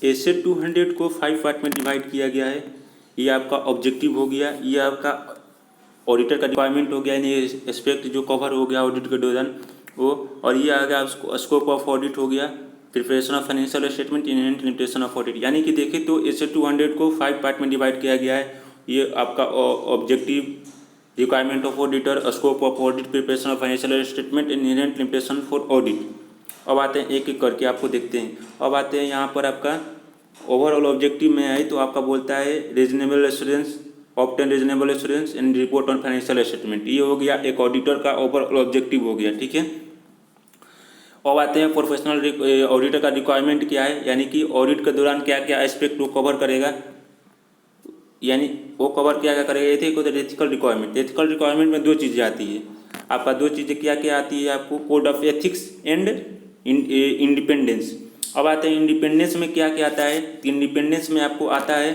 Asset 200 को 5 part में divide किया गया है। ये आपका ऑब्जेक्टिव हो गया, ये आपका ऑडिटर का रिक्वायरमेंट हो गया, यानी एस्पेक्ट जो कवर हो गया ऑडिट के दौरान वो, और ये आ गया स्कोप ऑफ ऑडिट हो गया, preparation of financial statement, inherent limitation of audit. यानी कि देखें तो एसेट 200 को 5 पार्ट में डिवाइड किया गया है। ये आपका objective, requirement of auditor, scope of audit, preparation of financial statement, inherent limitation for audit. अब आते हैं एक एक करके आपको देखते हैं। अब आते हैं यहाँ पर आपका ओवरऑल ऑब्जेक्टिव में आए तो आपका बोलता है reasonable assurance, obtain reasonable assurance and report on financial statement. ये हो गया एक ऑडिटर का ओवरऑल ऑब्जेक्टिव हो गया, ठीक है। अब आते हैं प्रोफेशनल ऑडिटर का रिक्वायरमेंट क्या है, यानी कि ऑडिट के दौरान क्या क्या एस्पेक्ट वो कवर करेगा, यानी वो कवर क्या क्या करेगा। एथिकल रिक्वायरमेंट, एथिकल रिक्वायरमेंट में दो चीज़ें आती है आपका, दो चीज़ें क्या क्या आती है आपको, code of ethics and independence. अब आते हैं इंडिपेंडेंस में क्या क्या आता है। इंडिपेंडेंस में आपको आता है,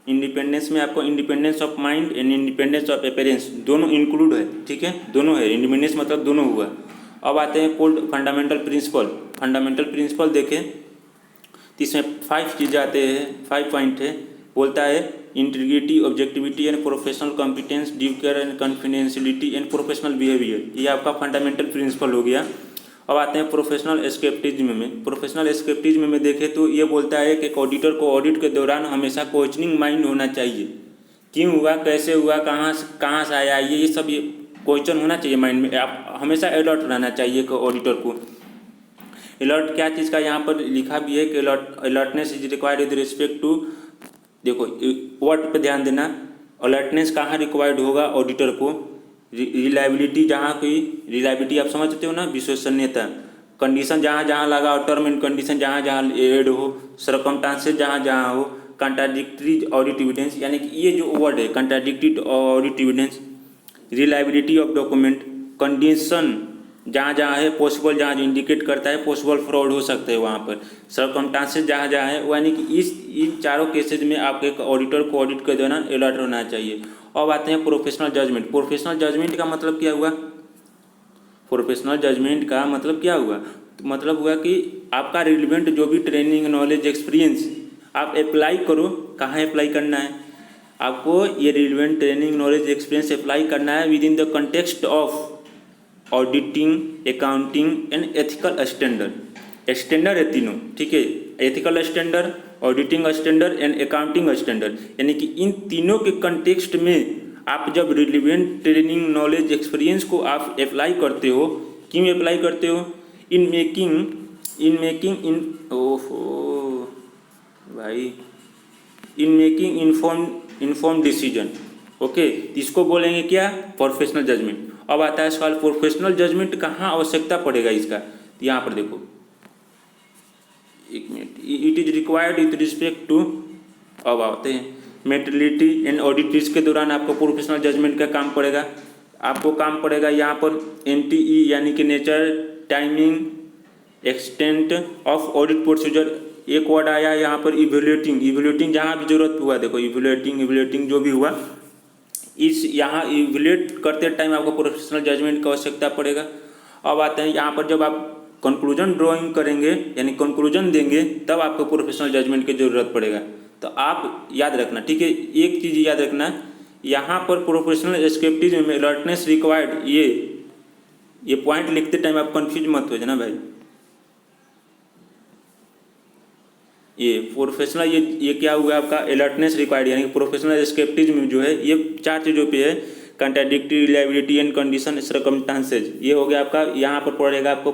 इंडिपेंडेंस में आपको independence of mind and independence of appearance दोनों इंक्लूड है, ठीक है, दोनों है। इंडिपेंडेंस मतलब दोनों हुआ। अब आते हैं cold fundamental principle. Fundamental principle देखें तो इसमें 5 चीज़ें आते हैं, 5 पॉइंट है। बोलता है integrity, objectivity and professional competence, due care and confidentiality and professional behaviour. ये आपका फंडामेंटल प्रिंसिपल हो गया। अब आते हैं प्रोफेशनल स्केप्टिज्म में। प्रोफेशनल स्केप्टिज्म में देखें तो ये बोलता है कि ऑडिटर को ऑडिट के दौरान हमेशा क्वेश्चनिंग माइंड होना चाहिए। क्यों हुआ, कैसे हुआ, कहाँ से आया, ये सब ये क्वेश्चन होना चाहिए माइंड में। आप हमेशा अलर्ट रहना चाहिए ऑडिटर को। अलर्ट क्या चीज़ का यहाँ पर लिखा भी है कि alertness is required with respect to, देखो वर्ड पे ध्यान देना, अलर्टनेस कहाँ रिक्वायर्ड होगा ऑडिटर को, रिलायबिलिटी, जहाँ कोई रिलायबिलिटी आप समझते हो ना, विश्वसनीयता, कंडीशन जहाँ जहाँ लगा हो, टर्म एंड कंडीशन जहाँ जहाँ एड हो, सर्कमस्टांसेस जहाँ जहाँ हो, कंट्राडिक्टरी ऑडिट एविडेंस, यानी कि ये जो वर्ड है contradictory audit evidence, reliability of document, condition जहाँ जहाँ है, पॉसिबल जहाँ जो इंडिकेट करता है पॉसिबल फ्रॉड हो सकते हैं वहाँ पर, सर्कमस्टांसेस जहाँ जहाँ है, यानी कि इन चारों केसेज में आपके ऑडिटर को ऑडिट के दौरान अलर्ट रहना चाहिए। अब आते हैं प्रोफेशनल जजमेंट। प्रोफेशनल जजमेंट का मतलब क्या हुआ, प्रोफेशनल जजमेंट का मतलब क्या हुआ, तो मतलब हुआ कि आपका रिलेवेंट जो भी ट्रेनिंग, नॉलेज, एक्सपीरियंस आप अप्लाई करो। कहाँ अप्लाई करना है आपको, ये relevant training, knowledge, experience apply करना है with in the context of auditing, accounting and ethical standard. Standard है तीनों, ठीक है, ethical standard, auditing standard and accounting standard. यानी कि इन तीनों के कंटेक्स्ट में आप जब रिलेवेंट ट्रेनिंग, नॉलेज, एक्सपीरियंस को आप अप्लाई करते हो, क्यों अप्लाई करते हो, in making inform decision. Okay, इसको बोलेंगे क्या, प्रोफेशनल जजमेंट। अब आता है सवाल प्रोफेशनल जजमेंट कहाँ आवश्यकता पड़ेगा इसका, तो यहाँ पर देखो, एक minute, it is required with respect to, अब आते हैं मेटरनिटी एंड ऑडिट रिस्क के दौरान आपको प्रोफेशनल जजमेंट का काम पड़ेगा। आपको काम पड़ेगा यहाँ पर NTE यानी कि nature, timing, extent of audit procedure. एक वर्ड आया यहाँ पर इवेल्युएटिंग जहाँ भी जरूरत हुआ, देखो इवेल्युएटिंग जो भी हुआ, इस यहाँ इवेल्युएट करते टाइम आपको प्रोफेशनल जजमेंट की आवश्यकता पड़ेगा। अब आते हैं यहाँ पर जब आप कंक्लूजन ड्राइंग करेंगे यानी कंक्लूजन देंगे तब आपको प्रोफेशनल जजमेंट की ज़रूरत पड़ेगा। तो आप याद रखना, ठीक है, एक चीज़ याद रखना, यहाँ पर प्रोफेशनल स्केप्टिज्म में अलर्टनेस रिक्वायर्ड, ये पॉइंट लिखते टाइम आप कंफ्यूज मत हो जाना भाई। ये प्रोफेशनल ये क्या हुआ आपका, अलर्टनेस रिक्वायर्ड, यानी प्रोफेशनल स्केप्टिज्म जो है ये 4 चीज़ों पे है, contradictory, reliability and condition, circumstances. ये हो गया आपका, यहाँ पर पड़ेगा आपको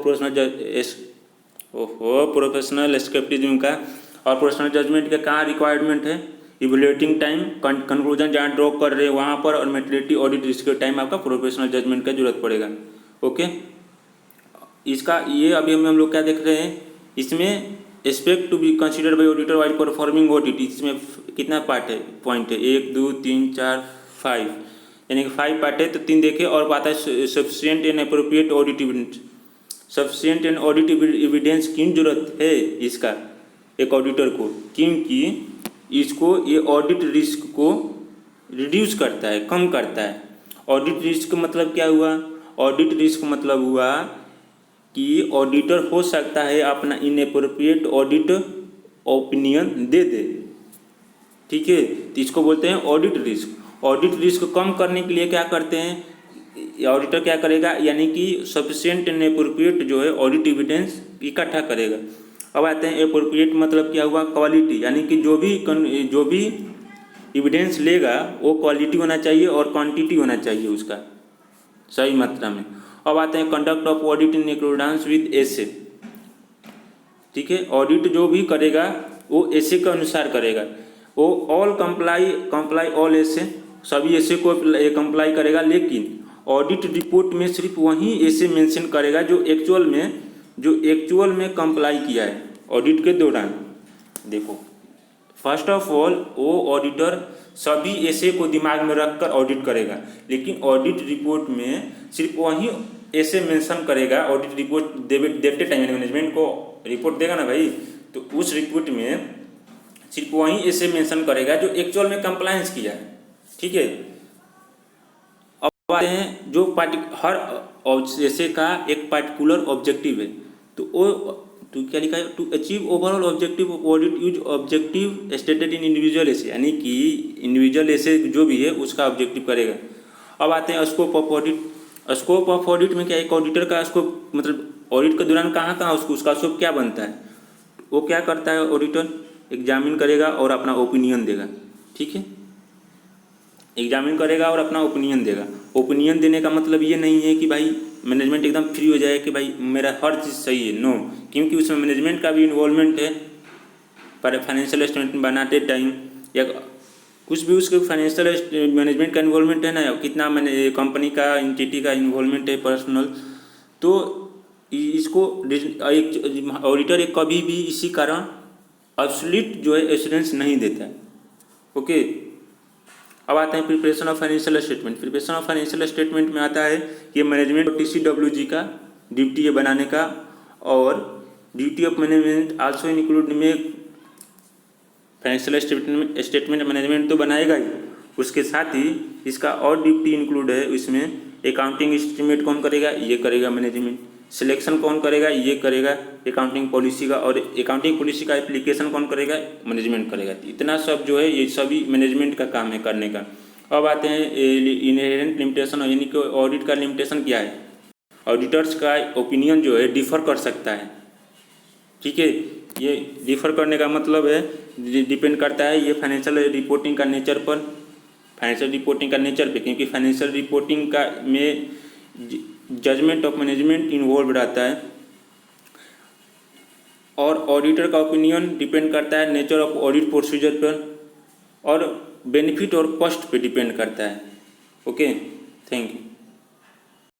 प्रोफेशनल स्केप्टिज्म का। और प्रोफेशनल जजमेंट का कहाँ रिक्वायरमेंट है, इवेल्युएटिंग टाइम, कंक्लूजन जहाँ ड्रॉ कर रहे हैं वहाँ पर, और मेटरनिटी ऑडिट रिस्क के टाइम आपका प्रोफेशनल जजमेंट का जरूरत पड़ेगा। ओके, इसका ये अभी हम लोग क्या देख रहे हैं, इसमें aspect to be considered by auditor while performing audit. इसमें कितना पार्ट है, पॉइंट है, 1 2 3 4 5, यानी कि 5 पार्ट है। तो 3 देखे, और आता है sufficient and appropriate audit evidence. Sufficient and audit evidence की जरूरत है इसका एक ऑडिटर को, क्योंकि इसको ये ऑडिट रिस्क को रिड्यूस करता है, कम करता है। ऑडिट रिस्क मतलब क्या हुआ, ऑडिट रिस्क मतलब हुआ कि ऑडिटर हो सकता है अपना इनएप्रोप्रिएट ऑडिट ओपिनियन दे दे, ठीक है। तो इसको बोलते हैं ऑडिट रिस्क। ऑडिट रिस्क कम करने के लिए क्या करते हैं, ऑडिटर क्या करेगा, यानी कि सफिशिएंट एंड एप्रोप्रिएट जो है ऑडिट एविडेंस इकट्ठा करेगा। अब आते हैं एप्रोप्रिएट मतलब क्या हुआ, क्वालिटी, यानी कि जो भी एविडेंस लेगा वो क्वालिटी होना चाहिए और क्वांटिटी होना चाहिए उसका सही मात्रा में। अब आते हैं conduct of audit in accordance with SA, ठीक है। ऑडिट जो भी करेगा वो एसे के अनुसार करेगा, वो ऑल कंप्लाई ऑल एसे, सभी एसे को कंप्लाई करेगा, लेकिन ऑडिट रिपोर्ट में सिर्फ वही एसे मेंशन करेगा जो एक्चुअल में कंप्लाई किया है ऑडिट के दौरान। देखो फर्स्ट ऑफ ऑल वो ऑडिटर सभी एसे को दिमाग में रखकर ऑडिट करेगा, लेकिन ऑडिट रिपोर्ट में सिर्फ वही एसे मेंशन करेगा। ऑडिट रिपोर्ट देते टाइम मैनेजमेंट को रिपोर्ट देगा ना भाई, तो उस रिपोर्ट में सिर्फ वही ऐसे मेंशन करेगा जो एक्चुअल में कंप्लायंस किया है, ठीक है। अब आते हैं जो हर ऐसे का एक पार्टिकुलर ऑब्जेक्टिव है, तो वो तो क्या लिखा है, to achieve overall objective of audit use objective stated in individual ऐसे, यानी कि इंडिविजुअल ऐसे जो भी है उसका ऑब्जेक्टिव करेगा। अब आते हैं scope of audit. Scope of audit में क्या, एक ऑडिटर का स्कोप मतलब ऑडिट के दौरान कहाँ उसका स्कोप क्या बनता है, वो क्या करता है, ऑडिटर एग्जामिन करेगा और अपना ओपिनियन देगा, ठीक है। एग्जामिन करेगा और अपना ओपिनियन देगा। ओपिनियन देने का मतलब ये नहीं है कि भाई मैनेजमेंट एकदम फ्री हो जाए कि भाई मेरा हर चीज़ सही है, नो, क्योंकि उसमें मैनेजमेंट का भी इन्वॉल्वमेंट है। पर फाइनेंशियल स्टेटमेंट बनाते टाइम या कुछ भी उसके फाइनेंशियल मैनेजमेंट का इन्वॉल्वमेंट है ना, कितना मैंने कंपनी का एंटिटी का इन्वॉल्वमेंट है पर्सनल, तो इसको ऑडिटर कभी भी इसी कारण एब्सोल्यूट जो है एश्योरेंस नहीं देता है, ओके। अब आते हैं preparation of financial statement. Preparation of financial statement में आता है कि मैनेजमेंट TCWG का ड्यूटी है बनाने का, और duty of management also include में फाइनेंशियल स्टेटमेंट मैनेजमेंट तो बनाएगा ही, उसके साथ ही इसका और ड्यूटी इंक्लूड है। इसमें अकाउंटिंग एस्टिमेट कौन करेगा, ये करेगा मैनेजमेंट। सिलेक्शन कौन करेगा, ये करेगा अकाउंटिंग पॉलिसी का, और अकाउंटिंग पॉलिसी का एप्लीकेशन कौन करेगा, मैनेजमेंट करेगा। इतना सब जो है ये सभी मैनेजमेंट का काम है करने का। अब आते हैं इनहेरेंट लिमिटेशन, यानी कि ऑडिट का लिमिटेशन क्या है। ऑडिटर्स का ओपिनियन जो है डिफर कर सकता है, ठीक है। ये डिफर करने का मतलब है डिपेंड करता है ये फाइनेंशियल रिपोर्टिंग का नेचर पर, फाइनेंशियल रिपोर्टिंग का नेचर पे, क्योंकि फाइनेंशियल रिपोर्टिंग का में जजमेंट ऑफ मैनेजमेंट इन्वॉल्व रहता है, और ऑडिटर का ओपिनियन डिपेंड करता है नेचर ऑफ ऑडिट प्रोसीजर पर, और बेनिफिट और कॉस्ट पे डिपेंड करता है, ओके। Thank you.